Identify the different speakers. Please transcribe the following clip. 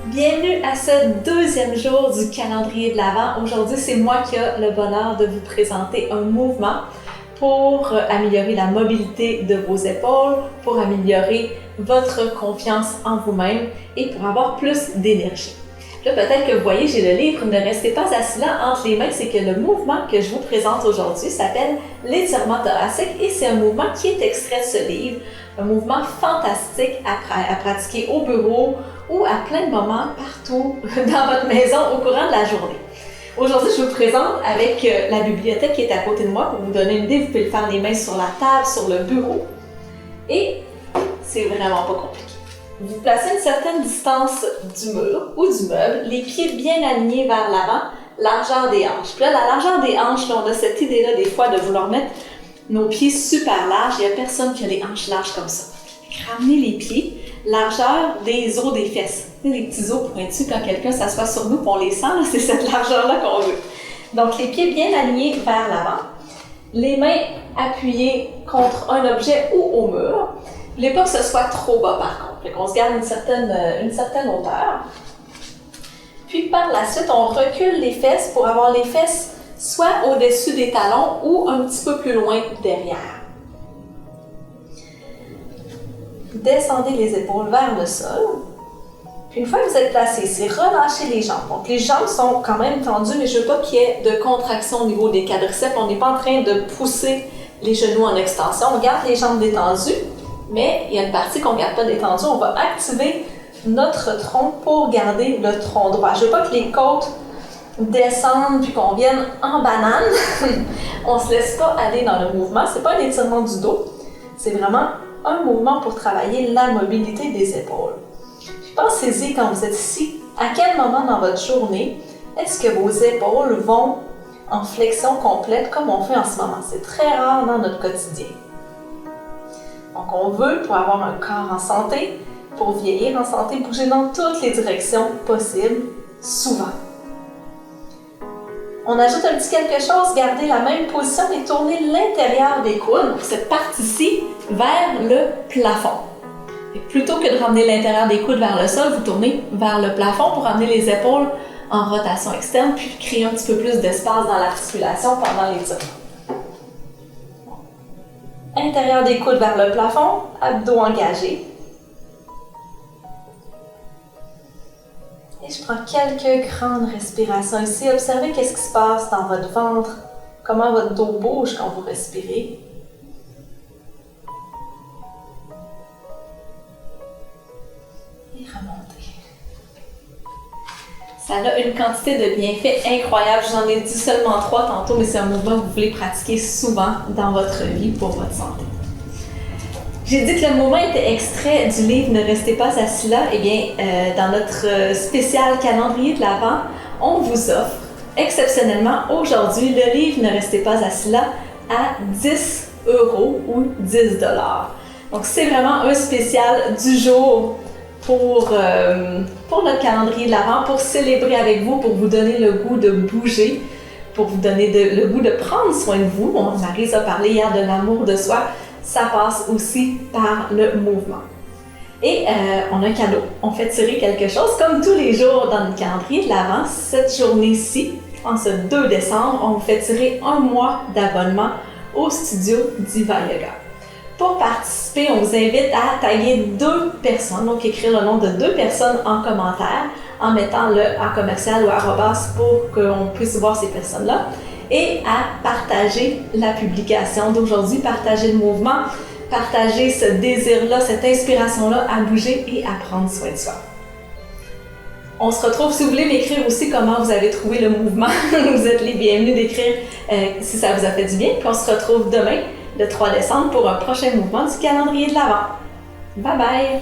Speaker 1: Bienvenue à ce deuxième jour du calendrier de l'Avent. Aujourd'hui, c'est moi qui ai le bonheur de vous présenter un mouvement pour améliorer la mobilité de vos épaules, pour améliorer votre confiance en vous-même et pour avoir plus d'énergie. Là, peut-être que vous voyez, j'ai le livre « Ne restez pas assis là entre les mains », c'est que le mouvement que je vous présente aujourd'hui s'appelle l'étirement thoracique et c'est un mouvement qui est extrait de ce livre, un mouvement fantastique à pratiquer au bureau ou à plein de moments partout dans votre maison au courant de la journée. Aujourd'hui, je vous présente avec la bibliothèque qui est à côté de moi pour vous donner une idée. Vous pouvez le faire les mains sur la table, sur le bureau et c'est vraiment pas compliqué. Vous placez une certaine distance du mur ou du meuble, les pieds bien alignés vers l'avant, largeur des hanches. Puis là, la largeur des hanches, là, on a cette idée-là des fois de vouloir mettre nos pieds super larges. Il n'y a personne qui a les hanches larges comme ça. Ramenez les pieds, largeur des os des fesses. Les petits os pointus, quand quelqu'un s'assoit sur nous et on les sent, c'est cette largeur-là qu'on veut. Donc, les pieds bien alignés vers l'avant, les mains appuyées contre un objet ou au mur. Il ne faut pas que ce soit trop bas par contre. Fait qu'on se garde une certaine hauteur. Puis par la suite, on recule les fesses pour avoir les fesses soit au-dessus des talons ou un petit peu plus loin derrière. Descendez les épaules vers le sol. Puis une fois que vous êtes placé, c'est relâcher les jambes. Donc les jambes sont quand même tendues, mais je ne veux pas qu'il y ait de contraction au niveau des quadriceps. On n'est pas en train de pousser les genoux en extension. On garde les jambes détendues. Mais il y a une partie qu'on ne garde pas détendue. On va activer notre tronc pour garder le tronc droit. Je ne veux pas que les côtes descendent puis qu'on vienne en banane. On ne se laisse pas aller dans le mouvement. Ce n'est pas un étirement du dos. C'est vraiment un mouvement pour travailler la mobilité des épaules. Puis pensez-y quand vous êtes ici, à quel moment dans votre journée est-ce que vos épaules vont en flexion complète comme on fait en ce moment? C'est très rare dans notre quotidien. Donc, on veut, pour avoir un corps en santé, pour vieillir en santé, bouger dans toutes les directions possibles, souvent. On ajoute un petit quelque chose, gardez la même position et tournez l'intérieur des coudes, donc cette partie-ci, vers le plafond. Et plutôt que de ramener l'intérieur des coudes vers le sol, vous tournez vers le plafond pour amener les épaules en rotation externe, puis créer un petit peu plus d'espace dans l'articulation pendant l'étirement. Intérieur des coudes vers le plafond, abdos engagés. Et je prends quelques grandes respirations ici. Observez qu'est-ce qui se passe dans votre ventre, comment votre dos bouge quand vous respirez. Et remontez. Ça a une quantité de bienfaits incroyables. Je vous en ai dit seulement 3 tantôt, mais c'est un mouvement que vous voulez pratiquer souvent dans votre vie pour votre santé. J'ai dit que le mouvement était extrait du livre « Ne restez pas assis là ». Eh bien, dans notre spécial calendrier de l'Avent, on vous offre exceptionnellement aujourd'hui le livre « Ne restez pas assis là » à 10 € ou 10 $. Donc, c'est vraiment un spécial du jour pour notre calendrier de l'Avent, pour célébrer avec vous, pour vous donner le goût de bouger, pour vous donner le goût de prendre soin de vous. Maryse a parlé hier de l'amour de soi, ça passe aussi par le mouvement. Et on a un cadeau, on fait tirer quelque chose, comme tous les jours dans le calendrier de l'Avent, cette journée-ci, en ce 2 décembre, on vous fait tirer 1 mois d'abonnement au studio Diva Yoga. Pour participer, on vous invite à taguer 2 personnes, donc écrire le nom de 2 personnes en commentaire, en mettant le en commercial ou arrobas pour qu'on puisse voir ces personnes-là, et à partager la publication d'aujourd'hui, partager le mouvement, partager ce désir-là, cette inspiration-là à bouger et à prendre soin de soi. On se retrouve, si vous voulez m'écrire aussi comment vous avez trouvé le mouvement, vous êtes les bienvenus d'écrire si ça vous a fait du bien, puis on se retrouve demain, le 3 décembre, pour un prochain mouvement du calendrier de l'Avent. Bye bye!